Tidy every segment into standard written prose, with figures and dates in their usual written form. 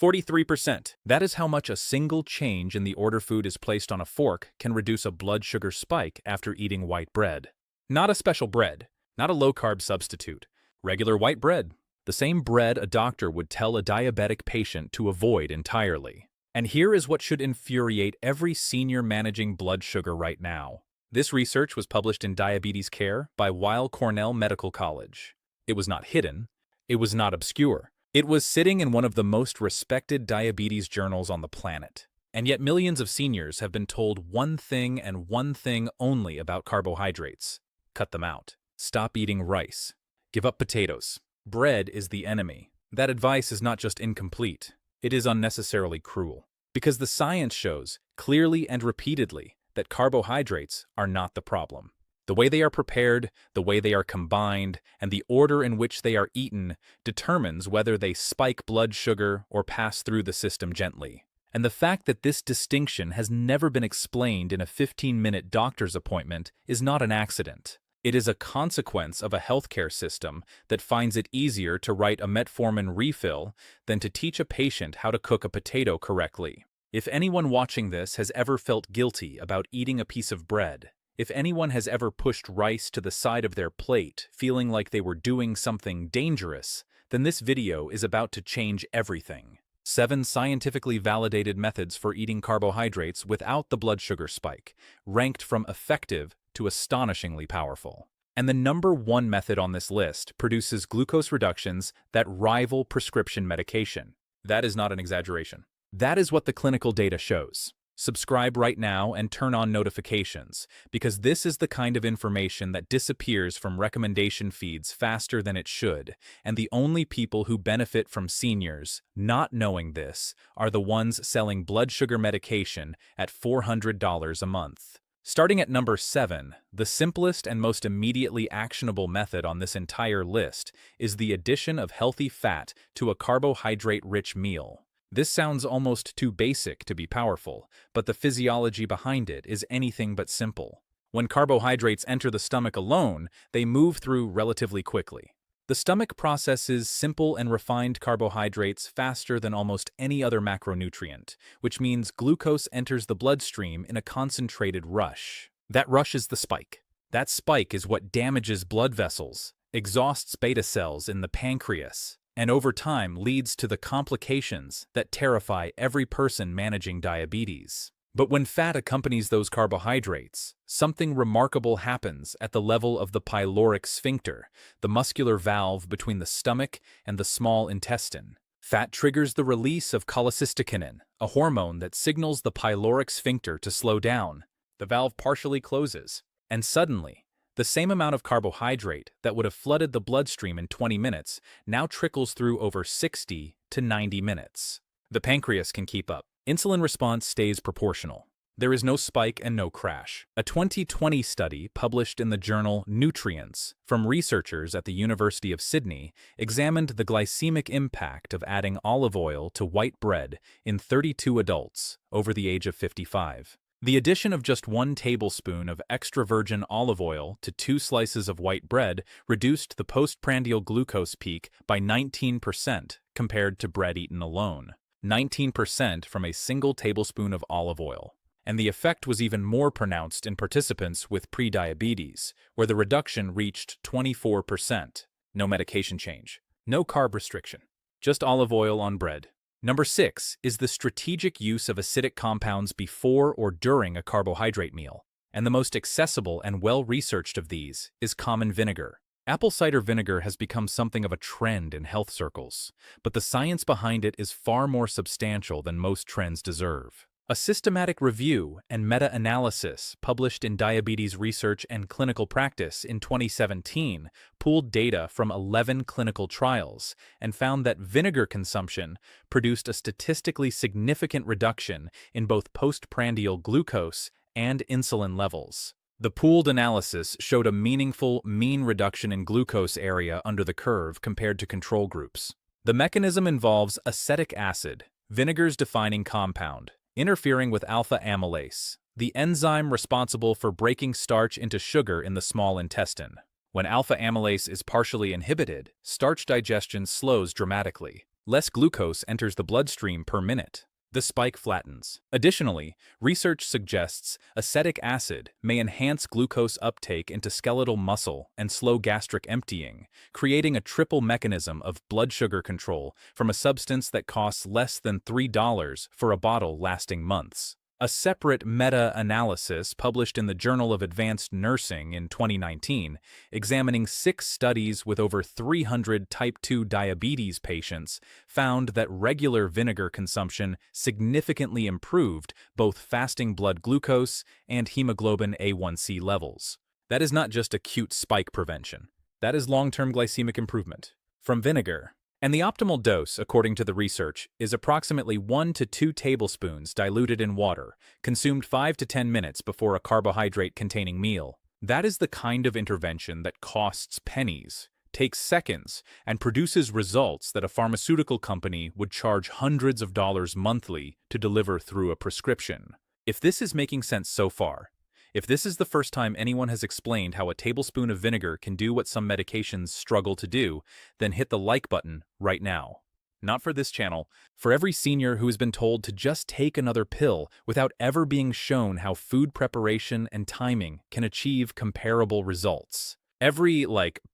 43%. That is how much a single change in the order food is placed on a fork can reduce a blood sugar spike after eating white bread. Not a special bread, not a low-carb substitute. Regular white bread. The same bread a doctor would tell a diabetic patient to avoid entirely. And here is what should infuriate every senior managing blood sugar right now. This research was published in Diabetes Care by Weill Cornell Medical College. It was not hidden. It was not obscure. It was sitting in one of the most respected diabetes journals on the planet. And yet millions of seniors have been told one thing and one thing only about carbohydrates. Cut them out. Stop eating rice. Give up potatoes. Bread is the enemy. That advice is not just incomplete. It is unnecessarily cruel. Because the science shows, clearly and repeatedly, that carbohydrates are not the problem. The way they are prepared, the way they are combined, and the order in which they are eaten determines whether they spike blood sugar or pass through the system gently. And the fact that this distinction has never been explained in a 15-minute doctor's appointment is not an accident. It is a consequence of a healthcare system that finds it easier to write a metformin refill than to teach a patient how to cook a potato correctly. If anyone watching this has ever felt guilty about eating a piece of bread, if anyone has ever pushed rice to the side of their plate, feeling like they were doing something dangerous, then this video is about to change everything. 7 scientifically validated methods for eating carbohydrates without the blood sugar spike, ranked from effective to astonishingly powerful. And the number 1 method on this list produces glucose reductions that rival prescription medication. That is not an exaggeration. That is what the clinical data shows. Subscribe right now and turn on notifications, because this is the kind of information that disappears from recommendation feeds faster than it should, and the only people who benefit from seniors not knowing this are the ones selling blood sugar medication at $400 a month. Starting at number 7, the simplest and most immediately actionable method on this entire list is the addition of healthy fat to a carbohydrate-rich meal. This sounds almost too basic to be powerful, but the physiology behind it is anything but simple. When carbohydrates enter the stomach alone, they move through relatively quickly. The stomach processes simple and refined carbohydrates faster than almost any other macronutrient, which means glucose enters the bloodstream in a concentrated rush. That rush is the spike. That spike is what damages blood vessels, exhausts beta cells in the pancreas, and over time leads to the complications that terrify every person managing diabetes. But when fat accompanies those carbohydrates, something remarkable happens at the level of the pyloric sphincter, the muscular valve between the stomach and the small intestine. Fat triggers the release of cholecystokinin, a hormone that signals the pyloric sphincter to slow down. The valve partially closes, and suddenly, the same amount of carbohydrate that would have flooded the bloodstream in 20 minutes now trickles through over 60 to 90 minutes. The pancreas can keep up. Insulin response stays proportional. There is no spike and no crash. A 2020 study published in the journal Nutrients from researchers at the University of Sydney examined the glycemic impact of adding olive oil to white bread in 32 adults over the age of 55. The addition of just 1 tablespoon of extra virgin olive oil to 2 slices of white bread reduced the postprandial glucose peak by 19% compared to bread eaten alone. 19% from a single tablespoon of olive oil. And the effect was even more pronounced in participants with prediabetes, where the reduction reached 24%. No medication change. No carb restriction. Just olive oil on bread. Number 6 is the strategic use of acidic compounds before or during a carbohydrate meal. And the most accessible and well-researched of these is common vinegar. Apple cider vinegar has become something of a trend in health circles, but the science behind it is far more substantial than most trends deserve. A systematic review and meta-analysis published in Diabetes Research and Clinical Practice in 2017 pooled data from 11 clinical trials and found that vinegar consumption produced a statistically significant reduction in both postprandial glucose and insulin levels. The pooled analysis showed a meaningful mean reduction in glucose area under the curve compared to control groups. The mechanism involves acetic acid, vinegar's defining compound, interfering with alpha amylase, the enzyme responsible for breaking starch into sugar in the small intestine. When alpha amylase is partially inhibited, starch digestion slows dramatically, less glucose enters the bloodstream per minute. The spike flattens. Additionally, research suggests acetic acid may enhance glucose uptake into skeletal muscle and slow gastric emptying, creating a triple mechanism of blood sugar control from a substance that costs less than $3 for a bottle lasting months. A separate meta-analysis published in the Journal of Advanced Nursing in 2019, examining 6 studies with over 300 type 2 diabetes patients, found that regular vinegar consumption significantly improved both fasting blood glucose and hemoglobin A1C levels. That is not just acute spike prevention. That is long-term glycemic improvement. From vinegar. And the optimal dose, according to the research, is approximately 1 to 2 tablespoons diluted in water, consumed 5 to 10 minutes before a carbohydrate-containing meal. That is the kind of intervention that costs pennies, takes seconds, and produces results that a pharmaceutical company would charge hundreds of dollars monthly to deliver through a prescription. If this is making sense so far, if this is the first time anyone has explained how a tablespoon of vinegar can do what some medications struggle to do, then hit the like button right now. Not for this channel, for every senior who has been told to just take another pill without ever being shown how food preparation and timing can achieve comparable results. Every,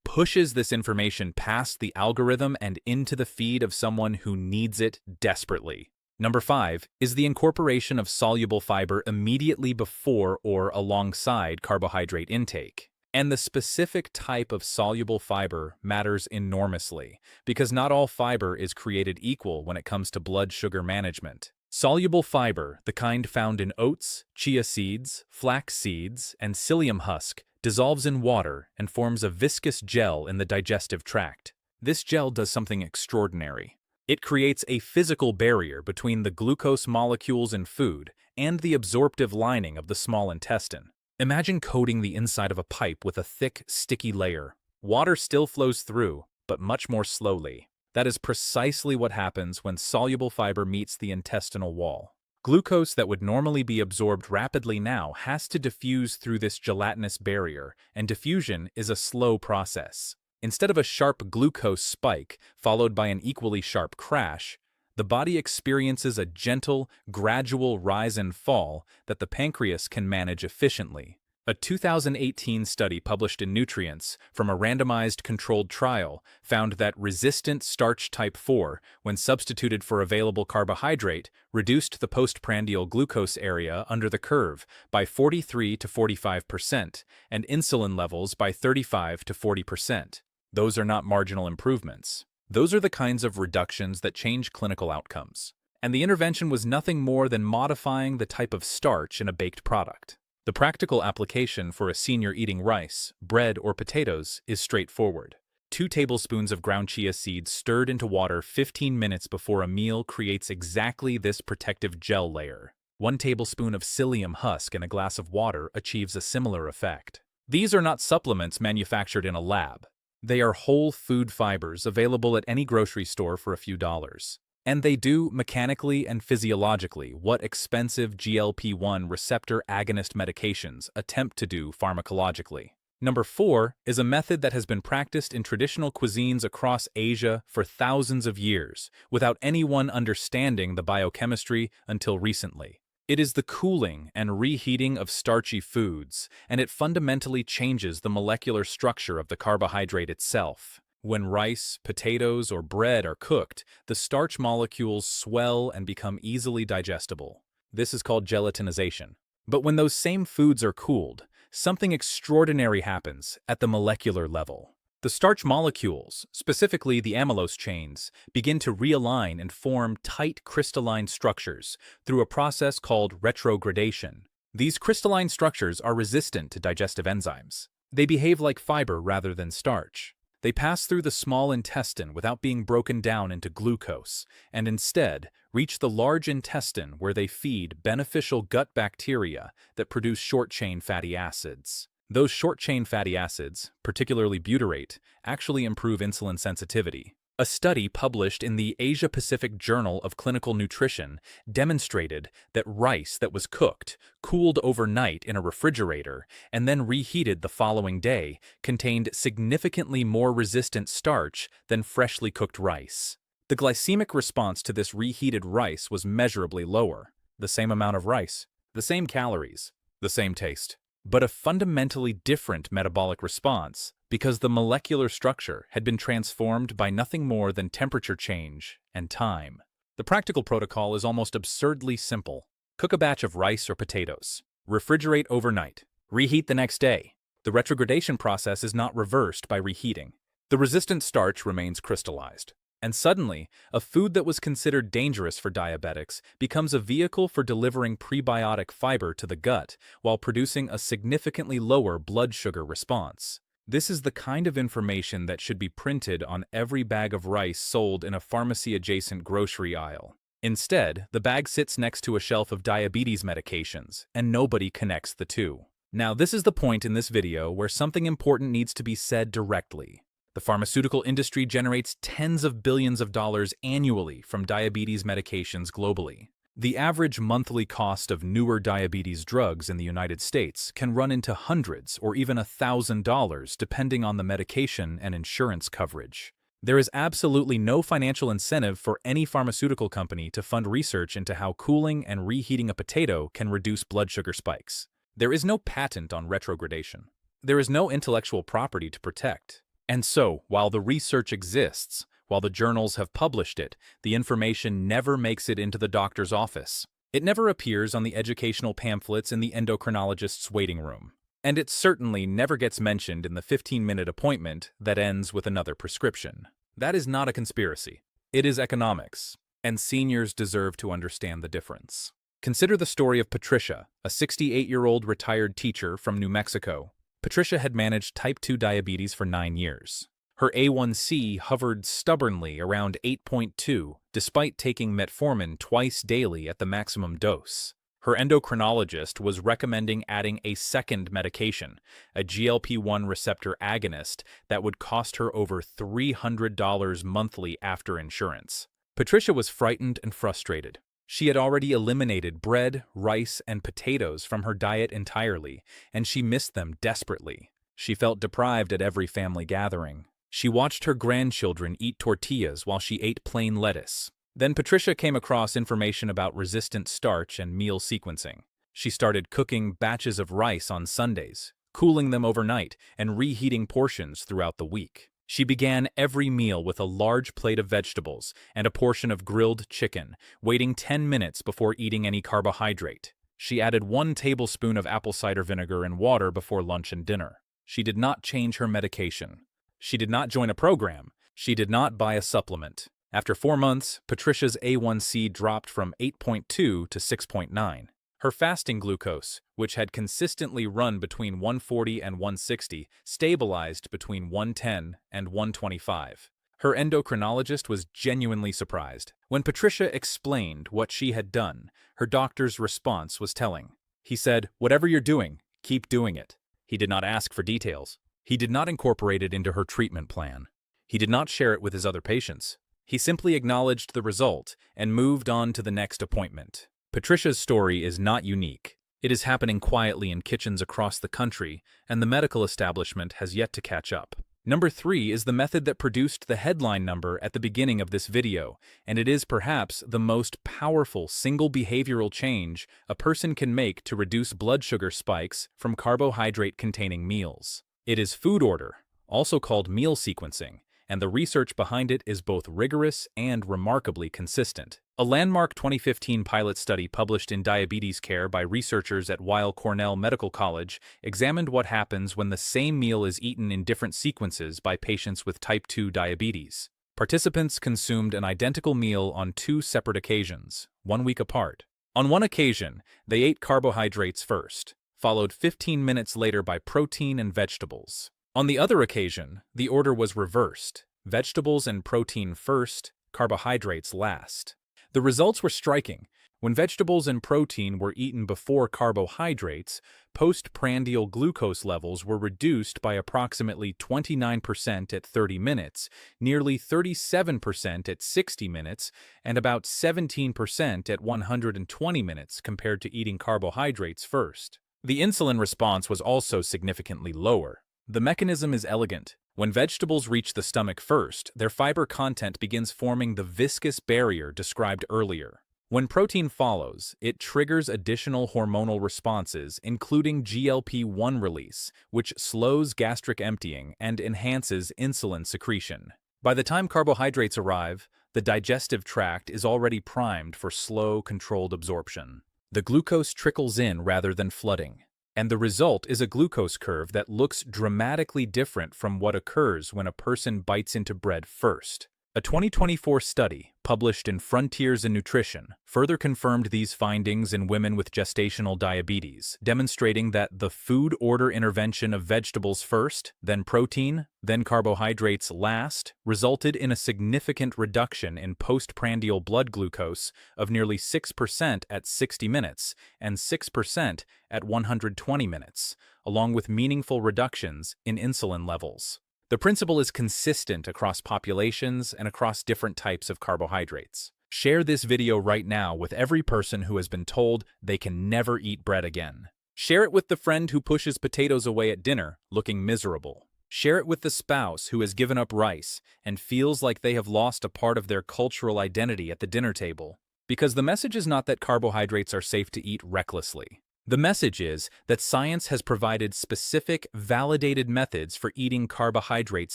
pushes this information past the algorithm and into the feed of someone who needs it desperately. Number 5 is the incorporation of soluble fiber immediately before or alongside carbohydrate intake. And the specific type of soluble fiber matters enormously, because not all fiber is created equal when it comes to blood sugar management. Soluble fiber, the kind found in oats, chia seeds, flax seeds, and psyllium husk, dissolves in water and forms a viscous gel in the digestive tract. This gel does something extraordinary. It creates a physical barrier between the glucose molecules in food and the absorptive lining of the small intestine. Imagine coating the inside of a pipe with a thick, sticky layer. Water still flows through, but much more slowly. That is precisely what happens when soluble fiber meets the intestinal wall. Glucose that would normally be absorbed rapidly now has to diffuse through this gelatinous barrier, and diffusion is a slow process. Instead of a sharp glucose spike followed by an equally sharp crash, the body experiences a gentle, gradual rise and fall that the pancreas can manage efficiently. A 2018 study published in Nutrients from a randomized controlled trial found that resistant starch type 4, when substituted for available carbohydrate, reduced the postprandial glucose area under the curve by 43 to 45% and insulin levels by 35 to 40%. Those are not marginal improvements. Those are the kinds of reductions that change clinical outcomes. And the intervention was nothing more than modifying the type of starch in a baked product. The practical application for a senior eating rice, bread, or potatoes is straightforward. 2 tablespoons of ground chia seeds stirred into water 15 minutes before a meal creates exactly this protective gel layer. 1 tablespoon of psyllium husk in a glass of water achieves a similar effect. These are not supplements manufactured in a lab. They are whole food fibers available at any grocery store for a few dollars. And they do mechanically and physiologically what expensive GLP-1 receptor agonist medications attempt to do pharmacologically. Number 4 is a method that has been practiced in traditional cuisines across Asia for thousands of years, without anyone understanding the biochemistry until recently. It is the cooling and reheating of starchy foods, and it fundamentally changes the molecular structure of the carbohydrate itself. When rice, potatoes, or bread are cooked, the starch molecules swell and become easily digestible. This is called gelatinization. But when those same foods are cooled, something extraordinary happens at the molecular level. The starch molecules, specifically the amylose chains, begin to realign and form tight crystalline structures through a process called retrogradation. These crystalline structures are resistant to digestive enzymes. They behave like fiber rather than starch. They pass through the small intestine without being broken down into glucose, and instead reach the large intestine where they feed beneficial gut bacteria that produce short-chain fatty acids. Those short-chain fatty acids, particularly butyrate, actually improve insulin sensitivity. A study published in the Asia-Pacific Journal of Clinical Nutrition demonstrated that rice that was cooked, cooled overnight in a refrigerator, and then reheated the following day contained significantly more resistant starch than freshly cooked rice. The glycemic response to this reheated rice was measurably lower. The same amount of rice, the same calories, the same taste, but a fundamentally different metabolic response because the molecular structure had been transformed by nothing more than temperature change and time. The practical protocol is almost absurdly simple. Cook a batch of rice or potatoes. Refrigerate overnight. Reheat the next day. The retrogradation process is not reversed by reheating. The resistant starch remains crystallized. And suddenly, a food that was considered dangerous for diabetics becomes a vehicle for delivering prebiotic fiber to the gut while producing a significantly lower blood sugar response. This is the kind of information that should be printed on every bag of rice sold in a pharmacy-adjacent grocery aisle. Instead, the bag sits next to a shelf of diabetes medications, and nobody connects the two. Now, this is the point in this video where something important needs to be said directly. The pharmaceutical industry generates tens of billions of dollars annually from diabetes medications globally. The average monthly cost of newer diabetes drugs in the United States can run into hundreds or even $1,000 depending on the medication and insurance coverage. There is absolutely no financial incentive for any pharmaceutical company to fund research into how cooling and reheating a potato can reduce blood sugar spikes. There is no patent on retrogradation. There is no intellectual property to protect. And so, while the research exists, while the journals have published it, the information never makes it into the doctor's office. It never appears on the educational pamphlets in the endocrinologist's waiting room. And it certainly never gets mentioned in the 15-minute appointment that ends with another prescription. That is not a conspiracy. It is economics, and seniors deserve to understand the difference. Consider the story of Patricia, a 68-year-old retired teacher from New Mexico. Patricia had managed type 2 diabetes for 9 years. Her A1C hovered stubbornly around 8.2 despite taking metformin twice daily at the maximum dose. Her endocrinologist was recommending adding a second medication, a GLP-1 receptor agonist that would cost her over $300 monthly after insurance. Patricia was frightened and frustrated. She had already eliminated bread, rice, and potatoes from her diet entirely, and she missed them desperately. She felt deprived at every family gathering. She watched her grandchildren eat tortillas while she ate plain lettuce. Then Patricia came across information about resistant starch and meal sequencing. She started cooking batches of rice on Sundays, cooling them overnight, and reheating portions throughout the week. She began every meal with a large plate of vegetables and a portion of grilled chicken, waiting 10 minutes before eating any carbohydrate. She added 1 tablespoon of apple cider vinegar and water before lunch and dinner. She did not change her medication. She did not join a program. She did not buy a supplement. After 4 months, Patricia's A1C dropped from 8.2 to 6.9. Her fasting glucose, which had consistently run between 140 and 160, stabilized between 110 and 125. Her endocrinologist was genuinely surprised. When Patricia explained what she had done, her doctor's response was telling. He said, "Whatever you're doing, keep doing it." He did not ask for details. He did not incorporate it into her treatment plan. He did not share it with his other patients. He simply acknowledged the result and moved on to the next appointment. Patricia's story is not unique. It is happening quietly in kitchens across the country, and the medical establishment has yet to catch up. Number 3 is the method that produced the headline number at the beginning of this video, and it is perhaps the most powerful single behavioral change a person can make to reduce blood sugar spikes from carbohydrate-containing meals. It is food order, also called meal sequencing, and the research behind it is both rigorous and remarkably consistent. A landmark 2015 pilot study published in Diabetes Care by researchers at Weill Cornell Medical College examined what happens when the same meal is eaten in different sequences by patients with type 2 diabetes. Participants consumed an identical meal on 2 separate occasions, 1 week apart. On one occasion, they ate carbohydrates first, followed 15 minutes later by protein and vegetables. On the other occasion, the order was reversed: vegetables and protein first, carbohydrates last. The results were striking. When vegetables and protein were eaten before carbohydrates, postprandial glucose levels were reduced by approximately 29% at 30 minutes, nearly 37% at 60 minutes, and about 17% at 120 minutes compared to eating carbohydrates first. The insulin response was also significantly lower. The mechanism is elegant. When vegetables reach the stomach first, their fiber content begins forming the viscous barrier described earlier. When protein follows, it triggers additional hormonal responses, including GLP-1 release, which slows gastric emptying and enhances insulin secretion. By the time carbohydrates arrive, the digestive tract is already primed for slow, controlled absorption. The glucose trickles in rather than flooding, and the result is a glucose curve that looks dramatically different from what occurs when a person bites into bread first. A 2024 study, published in Frontiers in Nutrition, further confirmed these findings in women with gestational diabetes, demonstrating that the food order intervention of vegetables first, then protein, then carbohydrates last, resulted in a significant reduction in postprandial blood glucose of nearly 6% at 60 minutes and 6% at 120 minutes, along with meaningful reductions in insulin levels. The principle is consistent across populations and across different types of carbohydrates. Share this video right now with every person who has been told they can never eat bread again. Share it with the friend who pushes potatoes away at dinner, looking miserable. Share it with the spouse who has given up rice and feels like they have lost a part of their cultural identity at the dinner table. Because the message is not that carbohydrates are safe to eat recklessly. The message is that science has provided specific, validated methods for eating carbohydrates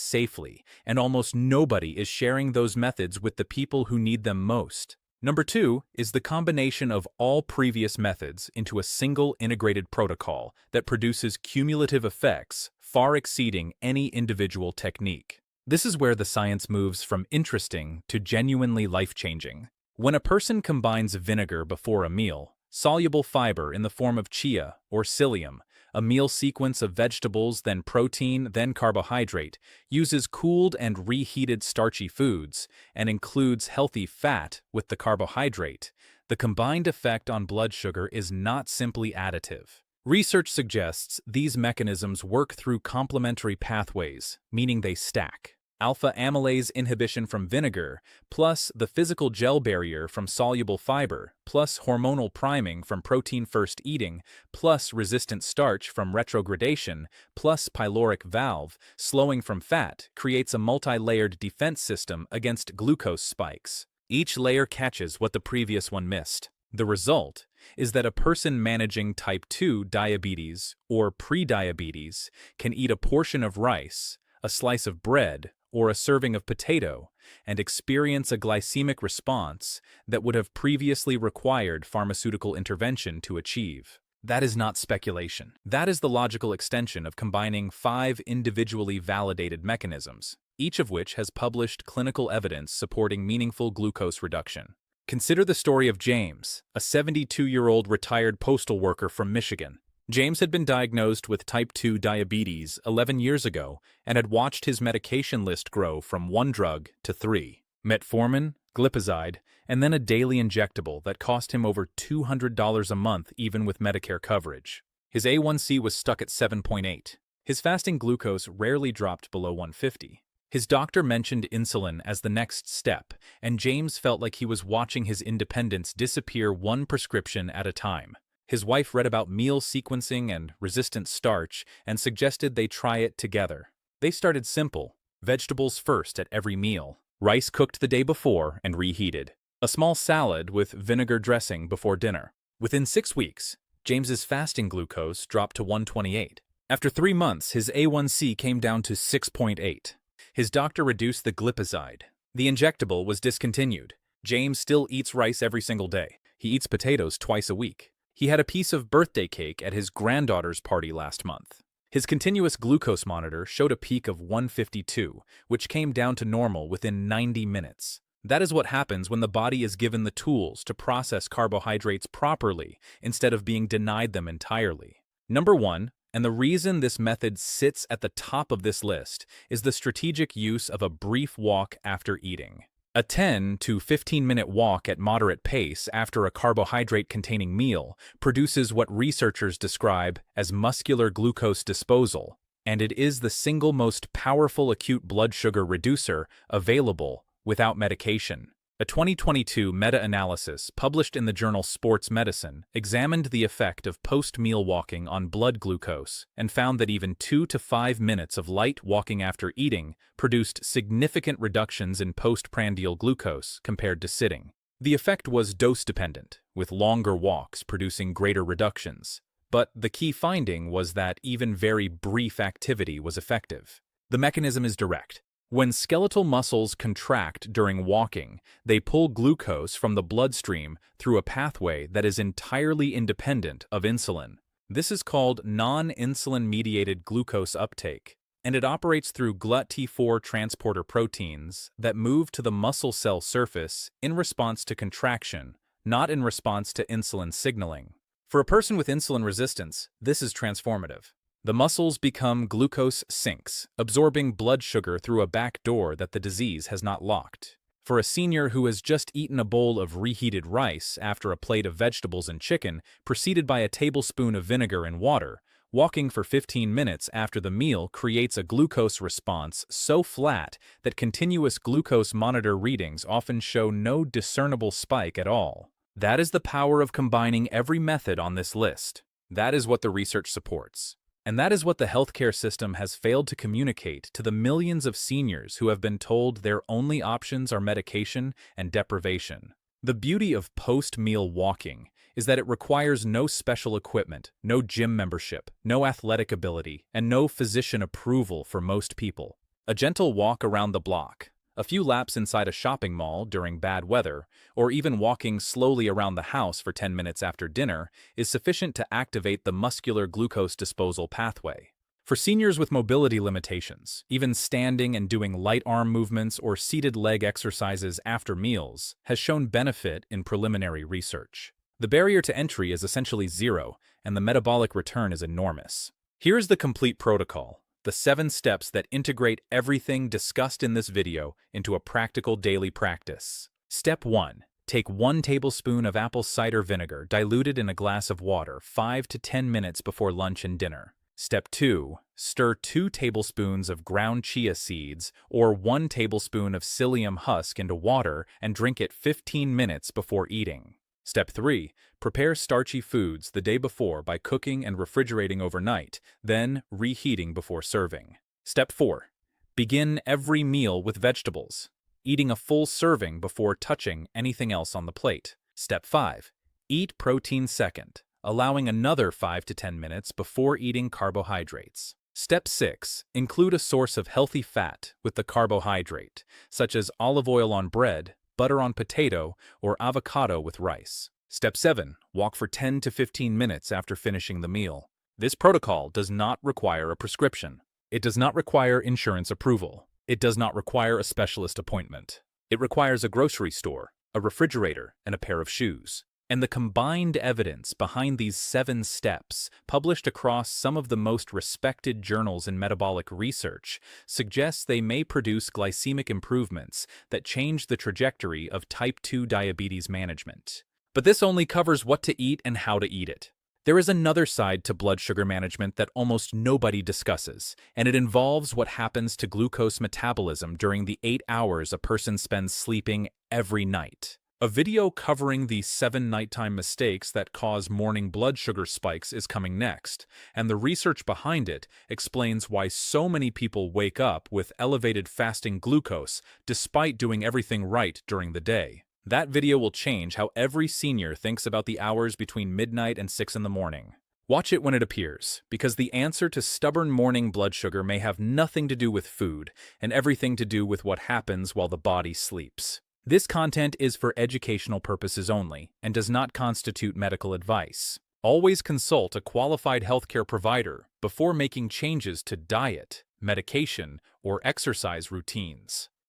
safely, and almost nobody is sharing those methods with the people who need them most. Number 2 is the combination of all previous methods into a single integrated protocol that produces cumulative effects far exceeding any individual technique. This is where the science moves from interesting to genuinely life-changing. When a person combines vinegar before a meal, soluble fiber in the form of chia or psyllium, a meal sequence of vegetables, then protein, then carbohydrate, uses cooled and reheated starchy foods, and includes healthy fat with the carbohydrate, the combined effect on blood sugar is not simply additive. Research suggests these mechanisms work through complementary pathways, meaning they stack. Alpha amylase inhibition from vinegar, plus the physical gel barrier from soluble fiber, plus hormonal priming from protein-first eating, plus resistant starch from retrogradation, plus pyloric valve, slowing from fat, creates a multi-layered defense system against glucose spikes. Each layer catches what the previous one missed. The result is that a person managing type 2 diabetes or prediabetes can eat a portion of rice, a slice of bread, or a serving of potato, and experience a glycemic response that would have previously required pharmaceutical intervention to achieve. That is not speculation. That is the logical extension of combining 5 individually validated mechanisms, each of which has published clinical evidence supporting meaningful glucose reduction. Consider the story of James, a 72-year-old retired postal worker from Michigan. James had been diagnosed with type 2 diabetes 11 years ago and had watched his medication list grow from 1 drug to 3. Metformin, glipizide, and then a daily injectable that cost him over $200 a month even with Medicare coverage. His A1C was stuck at 7.8. His fasting glucose rarely dropped below 150. His doctor mentioned insulin as the next step, and James felt like he was watching his independence disappear one prescription at a time. His wife read about meal sequencing and resistant starch and suggested they try it together. They started simple: vegetables first at every meal, rice cooked the day before and reheated, a small salad with vinegar dressing before dinner. Within 6 weeks, James's fasting glucose dropped to 128. After 3 months, his A1C came down to 6.8. His doctor reduced the glipizide. The injectable was discontinued. James still eats rice every single day. He eats potatoes twice a week. He had a piece of birthday cake at his granddaughter's party last month. His continuous glucose monitor showed a peak of 152, which came down to normal within 90 minutes. That is what happens when the body is given the tools to process carbohydrates properly instead of being denied them entirely. Number 1, and the reason this method sits at the top of this list, is the strategic use of a brief walk after eating. A 10 to 15-minute walk at moderate pace after a carbohydrate-containing meal produces what researchers describe as muscular glucose disposal, and it is the single most powerful acute blood sugar reducer available without medication. A 2022 meta-analysis published in the journal Sports Medicine examined the effect of post-meal walking on blood glucose and found that even 2 to 5 minutes of light walking after eating produced significant reductions in postprandial glucose compared to sitting. The effect was dose-dependent, with longer walks producing greater reductions. But the key finding was that even very brief activity was effective. The mechanism is direct. When skeletal muscles contract during walking, they pull glucose from the bloodstream through a pathway that is entirely independent of insulin. This is called non-insulin-mediated glucose uptake, and it operates through GLUT4 transporter proteins that move to the muscle cell surface in response to contraction, not in response to insulin signaling. For a person with insulin resistance, this is transformative. The muscles become glucose sinks, absorbing blood sugar through a back door that the disease has not locked. For a senior who has just eaten a bowl of reheated rice after a plate of vegetables and chicken, preceded by a tablespoon of vinegar and water, walking for 15 minutes after the meal creates a glucose response so flat that continuous glucose monitor readings often show no discernible spike at all. That is the power of combining every method on this list. That is what the research supports. And that is what the healthcare system has failed to communicate to the millions of seniors who have been told their only options are medication and deprivation. The beauty of post-meal walking is that it requires no special equipment, no gym membership, no athletic ability, and no physician approval for most people. A gentle walk around the block, a few laps inside a shopping mall during bad weather, or even walking slowly around the house for 10 minutes after dinner is sufficient to activate the muscular glucose disposal pathway. For seniors with mobility limitations, even standing and doing light arm movements or seated leg exercises after meals has shown benefit in preliminary research. The barrier to entry is essentially zero, and the metabolic return is enormous. Here is the complete protocol. The 7 steps that integrate everything discussed in this video into a practical daily practice. Step 1. Take 1 tablespoon of apple cider vinegar diluted in a glass of water 5 to 10 minutes before lunch and dinner. Step 2. Stir 2 tablespoons of ground chia seeds or 1 tablespoon of psyllium husk into water and drink it 15 minutes before eating. Step 3. Prepare starchy foods the day before by cooking and refrigerating overnight, then reheating before serving. Step 4. Begin every meal with vegetables, eating a full serving before touching anything else on the plate. Step 5. Eat protein second, allowing another 5 to 10 minutes before eating carbohydrates. Step 6. Include a source of healthy fat with the carbohydrate, such as olive oil on bread, butter on potato, or avocado with rice. Step 7. Walk for 10 to 15 minutes after finishing the meal. This protocol does not require a prescription. It does not require insurance approval. It does not require a specialist appointment. It requires a grocery store, a refrigerator, and a pair of shoes. And the combined evidence behind these 7 steps, published across some of the most respected journals in metabolic research, suggests they may produce glycemic improvements that change the trajectory of type 2 diabetes management. But this only covers what to eat and how to eat it. There is another side to blood sugar management that almost nobody discusses, and it involves what happens to glucose metabolism during the 8 hours a person spends sleeping every night. A video covering the 7 nighttime mistakes that cause morning blood sugar spikes is coming next, and the research behind it explains why so many people wake up with elevated fasting glucose despite doing everything right during the day. That video will change how every senior thinks about the hours between midnight and 6 in the morning. Watch it when it appears, because the answer to stubborn morning blood sugar may have nothing to do with food and everything to do with what happens while the body sleeps. This content is for educational purposes only and does not constitute medical advice. Always consult a qualified healthcare provider before making changes to diet, medication, or exercise routines.